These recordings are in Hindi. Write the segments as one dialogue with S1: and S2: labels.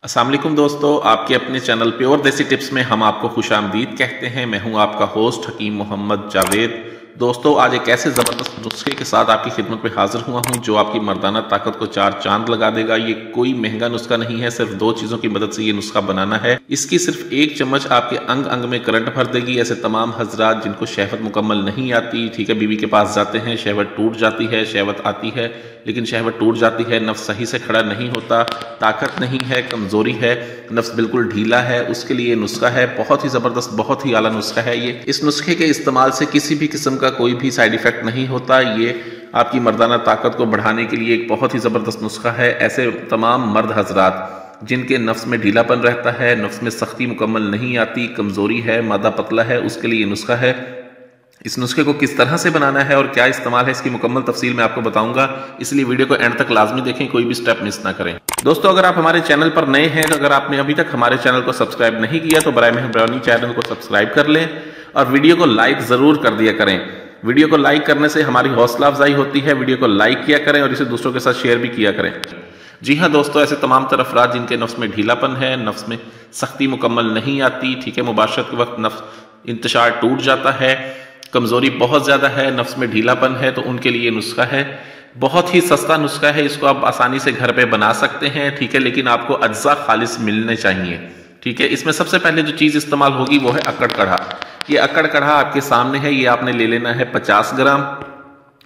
S1: अस्सलाम वालेकुम दोस्तों, आपके अपने चैनल प्योर देसी टिप्स में हम आपको खुशामदीद कहते हैं। मैं हूं आपका होस्ट हकीम मोहम्मद जावेद। दोस्तों, आज एक ऐसे ज़बरदस्त नुस्खे के साथ आपकी खिदमत में हाजिर हुआ हूं जो आपकी मर्दाना ताकत को चार चांद लगा देगा। ये कोई महंगा नुस्खा नहीं है, सिर्फ दो चीज़ों की मदद से ये नुस्खा बनाना है। इसकी सिर्फ एक चम्मच आपके अंग अंग में करंट भर देगी। ऐसे तमाम हजरात जिनको शहवत मुकम्मल नहीं आती, ठीक है, बीवी के पास जाते हैं, शहवत टूट जाती है, शहवत आती है लेकिन शहवत टूट जाती है, नफ्स सही से खड़ा नहीं होता, ताकत नहीं है, कमज़ोरी है, नफ्स बिल्कुल ढीला है, उसके लिए नुस्खा है। बहुत ही ज़बरदस्त, बहुत ही आला नुस्खा है ये। इस नुस्खे के इस्तेमाल से किसी भी किस्म का कोई भी साइड इफ़ेक्ट नहीं होता। ये आपकी मर्दाना ताकत को बढ़ाने के लिए एक बहुत ही ज़बरदस्त नुस्खा है। ऐसे तमाम मर्द हजरात जिनके नफ्स में ढीलापन रहता है, नफ्स में सख्ती मुकम्मल नहीं आती, कमज़ोरी है, मादा पतला है, उसके लिए ये नुस्खा है। इस नुस्खे को किस तरह से बनाना है और क्या इस्तेमाल है, इसकी मुकम्मल तफसील मैं आपको बताऊंगा, इसलिए वीडियो को एंड तक लाजमी देखें, कोई भी स्टेप मिस ना करें। दोस्तों, अगर आप हमारे चैनल पर नए हैं, तो अगर आपने अभी तक हमारे चैनल को सब्सक्राइब नहीं किया तो बराए मेहरबानी चैनल को सब्सक्राइब कर लें और वीडियो को लाइक ज़रूर कर दिया करें। वीडियो को लाइक करने से हमारी हौसला अफजाई होती है। वीडियो को लाइक किया करें और इसे दूसरों के साथ शेयर भी किया करें। जी हाँ दोस्तों, ऐसे तमाम तरह अफराद जिनके नफ्स में ढीलापन है, नफ्स में सख्ती मुकम्मल नहीं आती, ठीक है, मुबाशरत के वक्त नफ्स इंतशार टूट जाता है, कमज़ोरी बहुत ज़्यादा है, नफ्स में ढीलापन है, तो उनके लिए नुस्खा है। बहुत ही सस्ता नुस्खा है, इसको आप आसानी से घर पे बना सकते हैं, ठीक है, लेकिन आपको अज्जा खालिस मिलने चाहिए, ठीक है। इसमें सबसे पहले जो चीज़ इस्तेमाल होगी वो है अक्कड़ कढ़ा। ये अक्कड़ कढ़ा आपके सामने है, ये आपने ले लेना है 50 ग्राम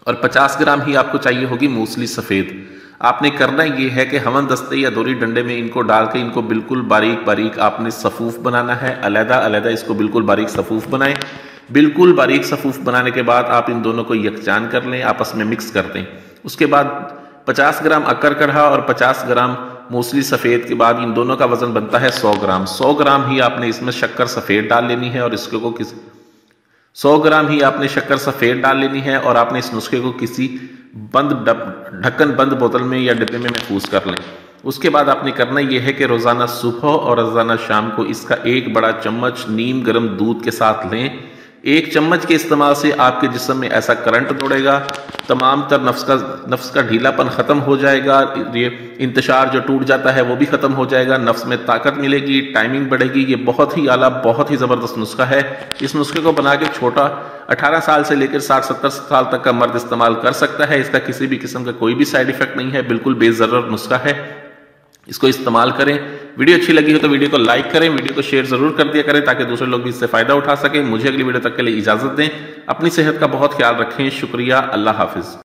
S1: और 50 ग्राम ही आपको चाहिए होगी मूसली सफ़ेद। आपने करना ये है कि हवन दस्ते या दोरी डंडे में इनको डाल के इनको बिल्कुल बारीक बारीक आपने सफ़ूफ बनाना है, अलहदा अलहदा इसको बिल्कुल बारीक सफ़ूफ बनाएं। बिल्कुल बारीक सफ़ूफ बनाने के बाद आप इन दोनों को यकजान कर लें, आपस में मिक्स कर दें। उसके बाद 50 ग्राम अक्कर कढ़ा और 50 ग्राम मूसली सफ़ेद के बाद इन दोनों का वजन बनता है 100 ग्राम। 100 ग्राम ही आपने इसमें शक्कर सफ़ेद डाल लेनी है और इसको 100 ग्राम ही आपने शक्कर सफ़ेद डाल लेनी है और आपने इस नुस्खे को किसी ढक्कन बंद बोतल में या डिब्बे में महफूज कर लें। उसके बाद आपने करना यह है कि रोज़ाना सुबह और रोज़ाना शाम को इसका एक बड़ा चम्मच नीम गर्म दूध के साथ लें। एक चम्मच के इस्तेमाल से आपके जिस्म में ऐसा करंट दौड़ेगा, तमाम तर नफ्स का ढीलापन ख़त्म हो जाएगा, ये इंतशार जो टूट जाता है वो भी ख़त्म हो जाएगा, नफ्स में ताकत मिलेगी, टाइमिंग बढ़ेगी। ये बहुत ही आला, बहुत ही ज़बरदस्त नुस्खा है। इस नुस्खे को बना के छोटा 18 साल से लेकर 60-70 साल तक का मर्द इस्तेमाल कर सकता है। इसका किसी भी किस्म का कोई भी साइड इफेक्ट नहीं है, बिल्कुल बेज़रर नुस्खा है। इसको इस्तेमाल करें। वीडियो अच्छी लगी हो तो वीडियो को लाइक करें, वीडियो को शेयर जरूर कर दिया करें ताकि दूसरे लोग भी इससे फायदा उठा सकें। मुझे अगली वीडियो तक के लिए इजाजत दें। अपनी सेहत का बहुत ख्याल रखें। शुक्रिया। अल्लाह हाफिज।